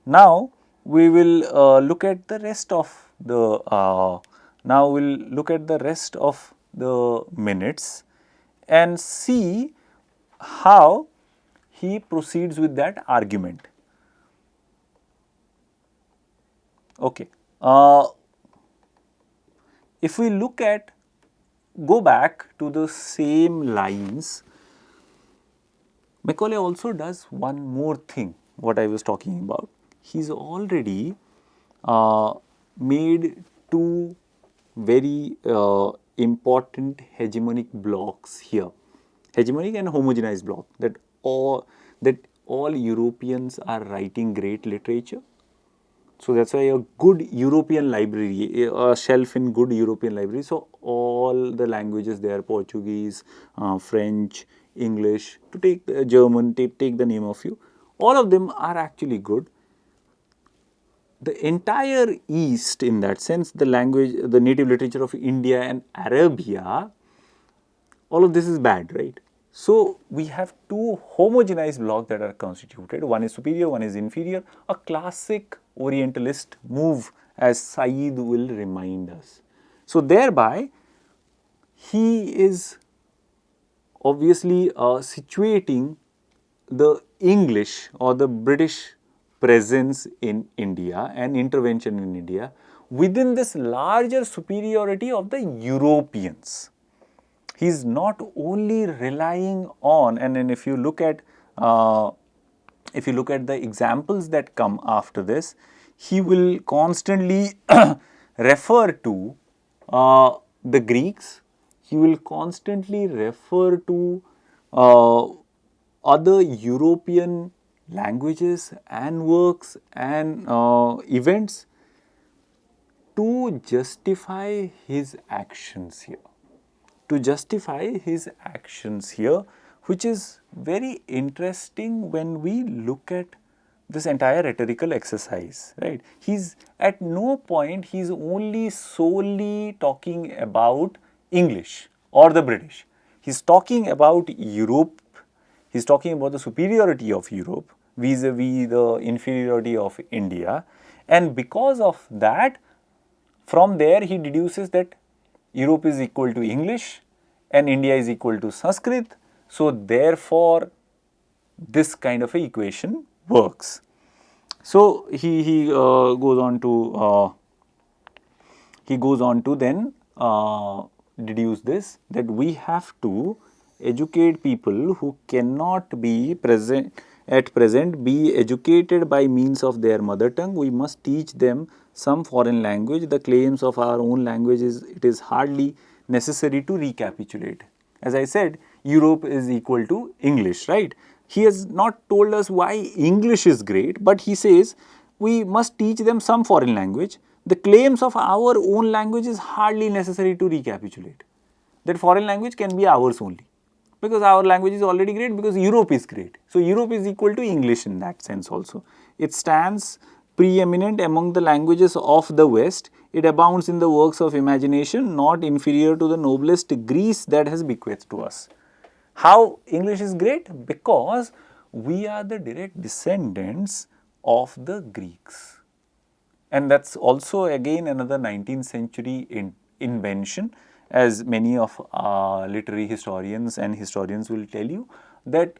Now we will look at the rest of the minutes and see how he proceeds with that argument. Okay. If we go back to the same lines, Macaulay also does one more thing, what I was talking about. He's already made two very important hegemonic blocks here. Hegemonic and homogenized block, that all Europeans are writing great literature. So that's why a good European library, a shelf in good European library. So all the languages there, Portuguese, French, English, to take German, take the name of few, all of them are actually good. The entire East, in that sense, the language, the native literature of India and Arabia, all of this is bad, right? So we have two homogenized blocks that are constituted. One is superior, one is inferior. A classic Orientalist move, as Said will remind us. So thereby, he is obviously situating the English or the British presence in India and intervention in India within this larger superiority of the Europeans. He's not only relying on, and then if you look at the examples that come after this, he will constantly refer to the Greeks. He will constantly refer to other European languages and works and events to justify his actions here. Which is very interesting when we look at this entire rhetorical exercise, right? He's at no point, he's only solely talking about English or the British. He's talking about Europe. He's talking about the superiority of Europe vis-a-vis the inferiority of India. And because of that, from there he deduces that Europe is equal to English and India is equal to Sanskrit. So therefore, this kind of a equation works. So he goes on to then deduce this, that we have to educate people who cannot be at present be educated by means of their mother tongue. We must teach them some foreign language. The claims of our own language it is hardly necessary to recapitulate. As I said, Europe is equal to English, right? He has not told us why English is great, but he says we must teach them some foreign language. The claims of our own language is hardly necessary to recapitulate. That foreign language can be ours only, because our language is already great, because Europe is great. So Europe is equal to English in that sense also. It stands preeminent among the languages of the West. It abounds in the works of imagination, not inferior to the noblest Greece that has bequeathed to us. How English is great? Because we are the direct descendants of the Greeks. And that's also again another 19th century invention, as many of literary historians and historians will tell you, that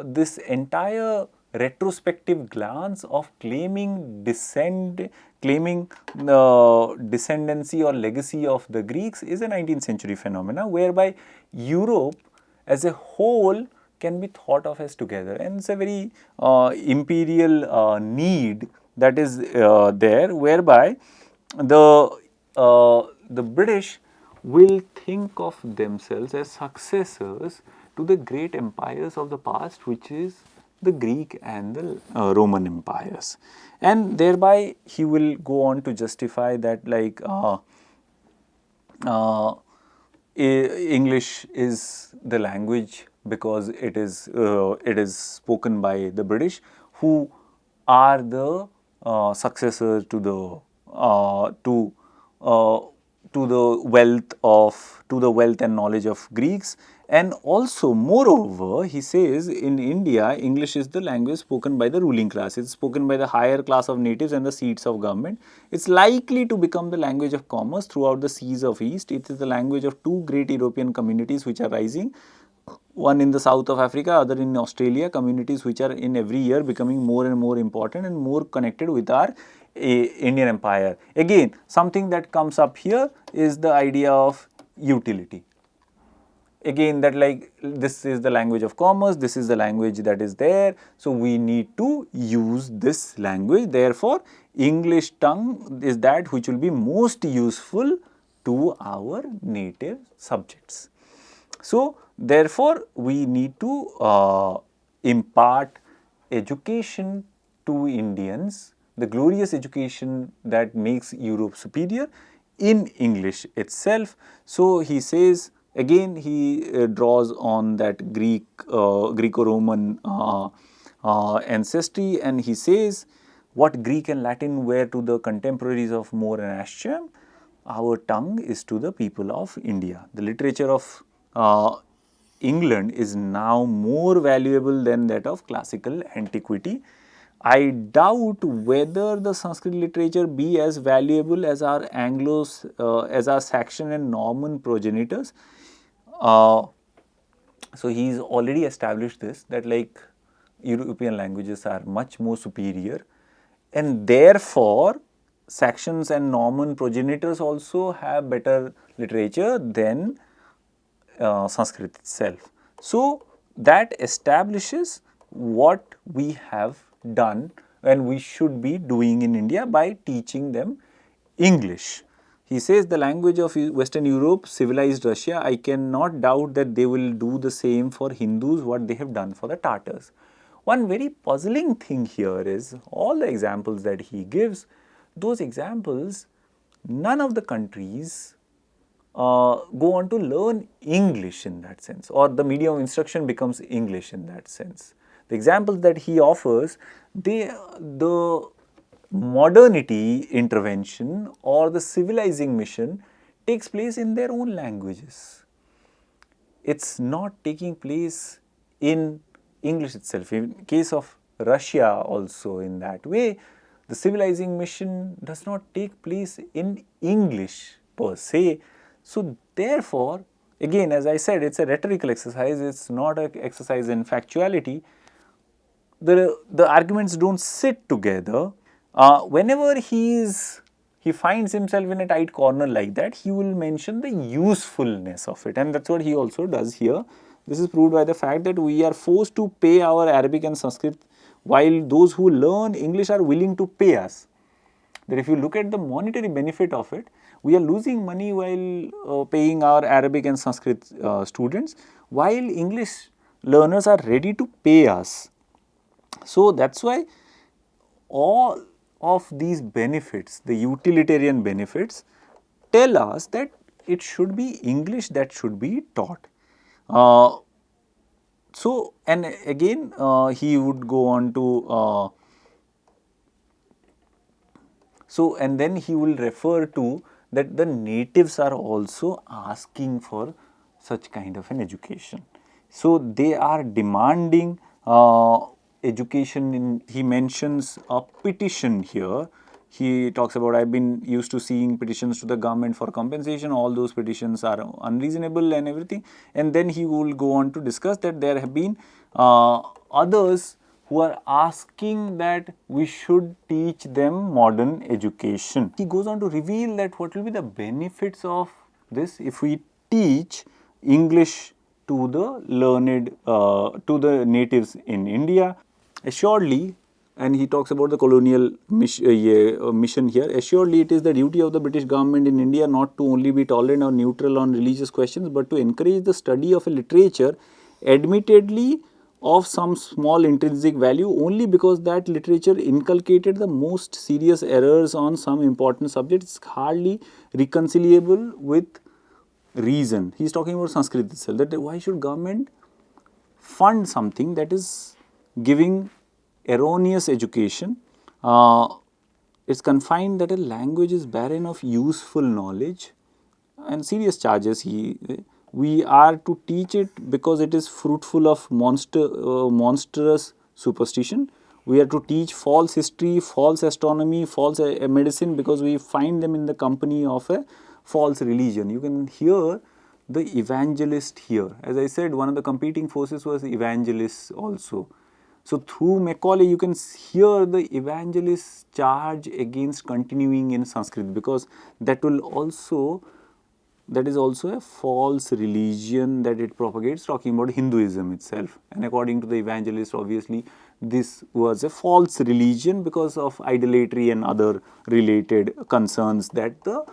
this entire retrospective glance of claiming descendancy or legacy of the Greeks is a 19th century phenomena, whereby Europe as a whole can be thought of as together, and it's a very imperial need that is there, whereby the British will think of themselves as successors to the great empires of the past, which is the Greek and the Roman empires. And thereby he will go on to justify that, like, English is the language because it is spoken by the British, who are the successors to the wealth and knowledge of Greeks, And also, moreover, he says in India, English is the language spoken by the ruling class. It's spoken by the higher class of natives and the seats of government. It's likely to become the language of commerce throughout the seas of East. It is the language of two great European communities which are rising, one in the south of Africa, other in Australia, communities which are in every year becoming more and more important and more connected with our Indian empire. Again, something that comes up here is the idea of utility. Again, that like this is the language of commerce, this is the language that is there, so we need to use this language. Therefore, English tongue is that which will be most useful to our native subjects. So, therefore, we need to impart education to Indians, the glorious education that makes Europe superior, in English itself. So, he says, again he draws on that Greco-Roman ancestry, and he says what Greek and Latin were to the contemporaries of More and Ascham, our tongue is to the people of India. The literature of England is now more valuable than that of classical antiquity. I doubt whether the Sanskrit literature be as valuable as our Anglos, as our Saxon and Norman progenitors. So he's already established this, that like European languages are much more superior, and therefore Saxons and Norman progenitors also have better literature than Sanskrit itself. So that establishes what we have done and we should be doing in India by teaching them English. He says the language of Western Europe, civilized Russia, I cannot doubt that they will do the same for Hindus what they have done for the Tatars. One very puzzling thing here is all the examples that he gives, those examples, none of the countries go on to learn English in that sense, or the medium of instruction becomes English in that sense. The examples that he offers, the modernity intervention or the civilizing mission takes place in their own languages. It's not taking place in English itself. In case of Russia also in that way, the civilizing mission does not take place in English per se. So therefore, again as I said, it's a rhetorical exercise, it's not an exercise in factuality. The arguments don't sit together. Whenever he finds himself in a tight corner like that, he will mention the usefulness of it, and that's what he also does here. This is proved by the fact that we are forced to pay our Arabic and Sanskrit, while those who learn English are willing to pay us. That if you look at the monetary benefit of it, we are losing money while paying our Arabic and Sanskrit students, while English learners are ready to pay us. So that's why all of these benefits, the utilitarian benefits, tell us that it should be English that should be taught. So, and again he would go on to so, and then he will refer to that the natives are also asking for such kind of an education. So, they are demanding education in, he mentions a petition here. He talks about, I've been used to seeing petitions to the government for compensation, all those petitions are unreasonable and everything. And then he will go on to discuss that there have been others who are asking that we should teach them modern education. He goes on to reveal that what will be the benefits of this if we teach English to the learned, to the natives in India. Assuredly, and he talks about the colonial mission here, assuredly it is the duty of the British government in India not to only be tolerant or neutral on religious questions, but to encourage the study of a literature admittedly of some small intrinsic value only because that literature inculcated the most serious errors on some important subjects hardly reconcilable with reason. He is talking about Sanskrit itself, that why should government fund something that is giving erroneous education. It's confined that a language is barren of useful knowledge and serious charges he we are to teach it because it is fruitful of monstrous superstition. We are to teach false history, false astronomy, false medicine because we find them in the company of a false religion. You can hear the evangelist here. As I said, one of the competing forces was evangelists also. So through Macaulay, you can hear the evangelist's charge against continuing in Sanskrit, because that is also a false religion that it propagates, talking about Hinduism itself. And according to the evangelist, obviously, this was a false religion because of idolatry and other related concerns that the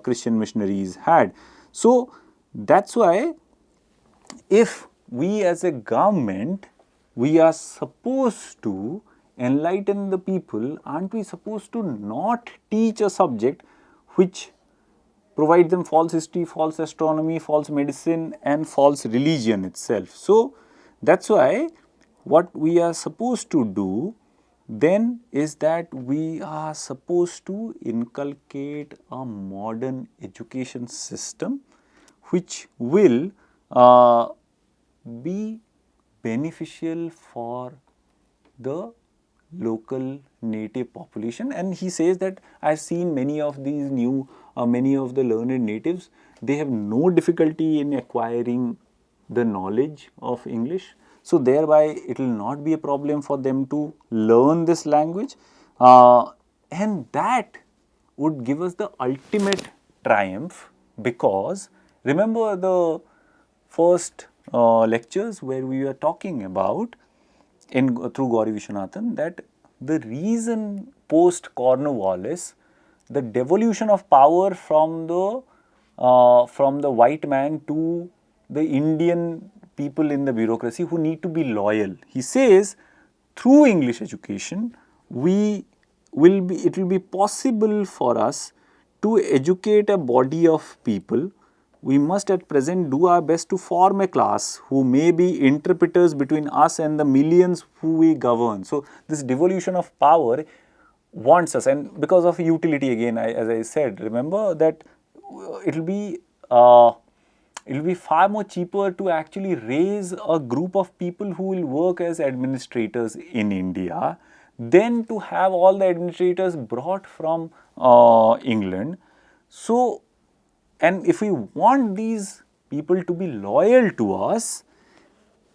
Christian missionaries had. So that's why, if we as a government, we are supposed to enlighten the people, aren't we supposed to not teach a subject which provide them false history, false astronomy, false medicine and false religion itself? So that's why what we are supposed to do then is that we are supposed to inculcate a modern education system which will be beneficial for the local native population. And he says that I've seen many of these many of the learned natives, they have no difficulty in acquiring the knowledge of English. So thereby it will not be a problem for them to learn this language, and that would give us the ultimate triumph. Because remember the first lectures where we were talking about through Gauri Vishwanathan, that the reason post Cornwallis, the devolution of power from the white man to the Indian people in the bureaucracy who need to be loyal. He says through English education, it will be possible for us to educate a body of people. We must at present do our best to form a class who may be interpreters between us and the millions who we govern. So this devolution of power wants us, and because of utility again, as I said, remember that it will be far more cheaper to actually raise a group of people who will work as administrators in India than to have all the administrators brought from England. So, and if we want these people to be loyal to us,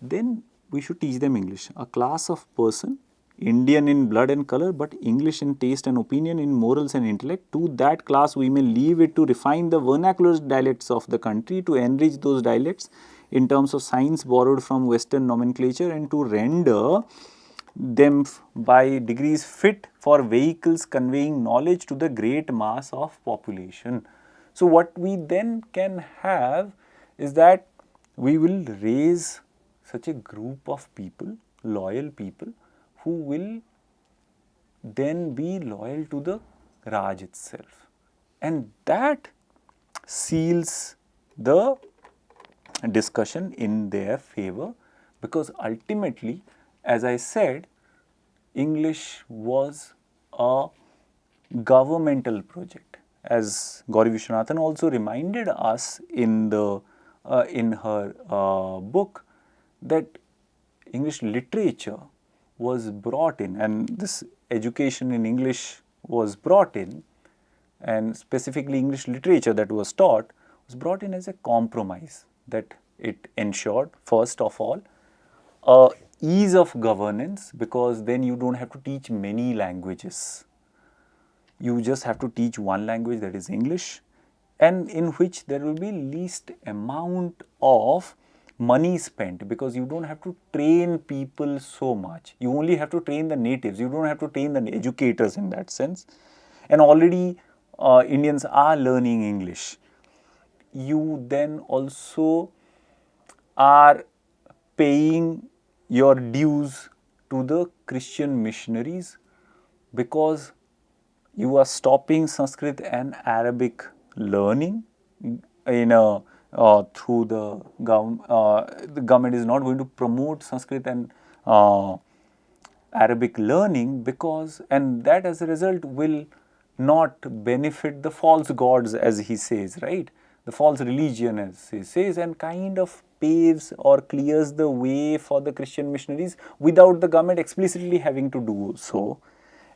then we should teach them English. A class of person, Indian in blood and color, but English in taste and opinion, in morals and intellect. To that class we may leave it to refine the vernacular dialects of the country, to enrich those dialects in terms of science borrowed from Western nomenclature, and to render them by degrees fit for vehicles conveying knowledge to the great mass of population. So what we then can have is that we will raise such a group of people, loyal people, who will then be loyal to the Raj itself. And that seals the discussion in their favor, because ultimately, as I said, English was a governmental project. As Gauri Vishwanathan also reminded us in her book, that English literature was brought in, and this education in English was brought in, and specifically English literature that was taught was brought in as a compromise, that it ensured, first of all, ease of governance, because then you don't have to teach many languages. You just have to teach one language, that is English, and in which there will be least amount of money spent, because you don't have to train people so much. You only have to train the natives. You don't have to train the educators in that sense. And already Indians are learning English. You then also are paying your dues to the Christian missionaries, because you are stopping Sanskrit and Arabic learning through the government is not going to promote Sanskrit and Arabic learning, because, and that as a result will not benefit the false gods, as he says, right? The false religion, as he says, and kind of paves or clears the way for the Christian missionaries without the government explicitly having to do so.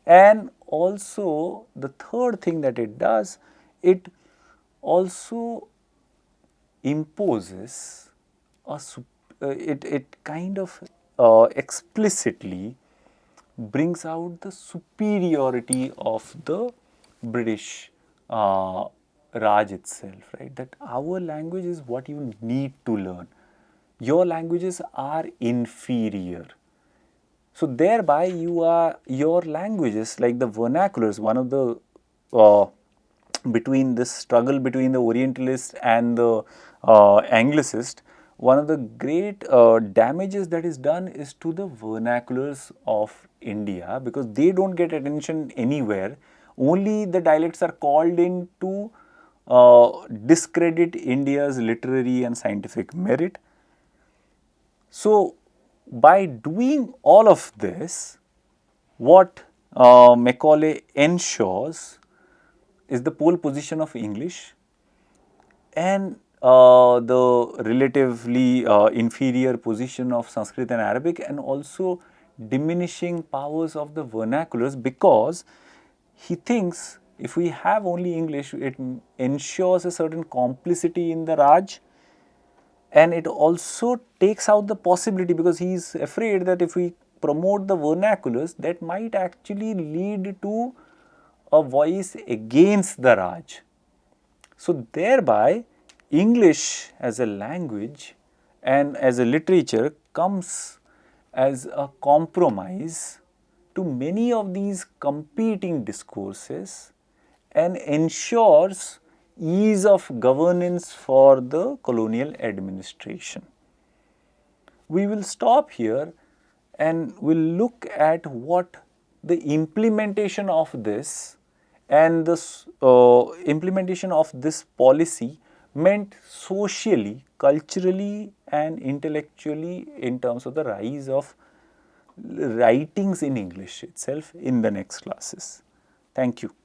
And also, the third thing that it does, it also imposes it kind of explicitly brings out the superiority of the British Raj itself, right? That our language is what you need to learn. Your languages are inferior. So thereby your languages, like the vernaculars, one of the between this struggle between the Orientalist and the Anglicist, one of the great damages that is done is to the vernaculars of India, because they don't get attention anywhere. Only the dialects are called in to discredit India's literary and scientific merit. So, by doing all of this, what Macaulay ensures is the pole position of English and the relatively inferior position of Sanskrit and Arabic, and also diminishing powers of the vernaculars, because he thinks if we have only English, it ensures a certain complicity in the Raj, and it also takes out the possibility, because he is afraid that if we promote the vernaculars, that might actually lead to a voice against the Raj. So thereby, English as a language and as a literature comes as a compromise to many of these competing discourses and ensures ease of governance for the colonial administration. We will stop here and we'll look at what the implementation of this and the implementation of this policy meant socially, culturally and intellectually in terms of the rise of writings in English itself in the next classes. Thank you.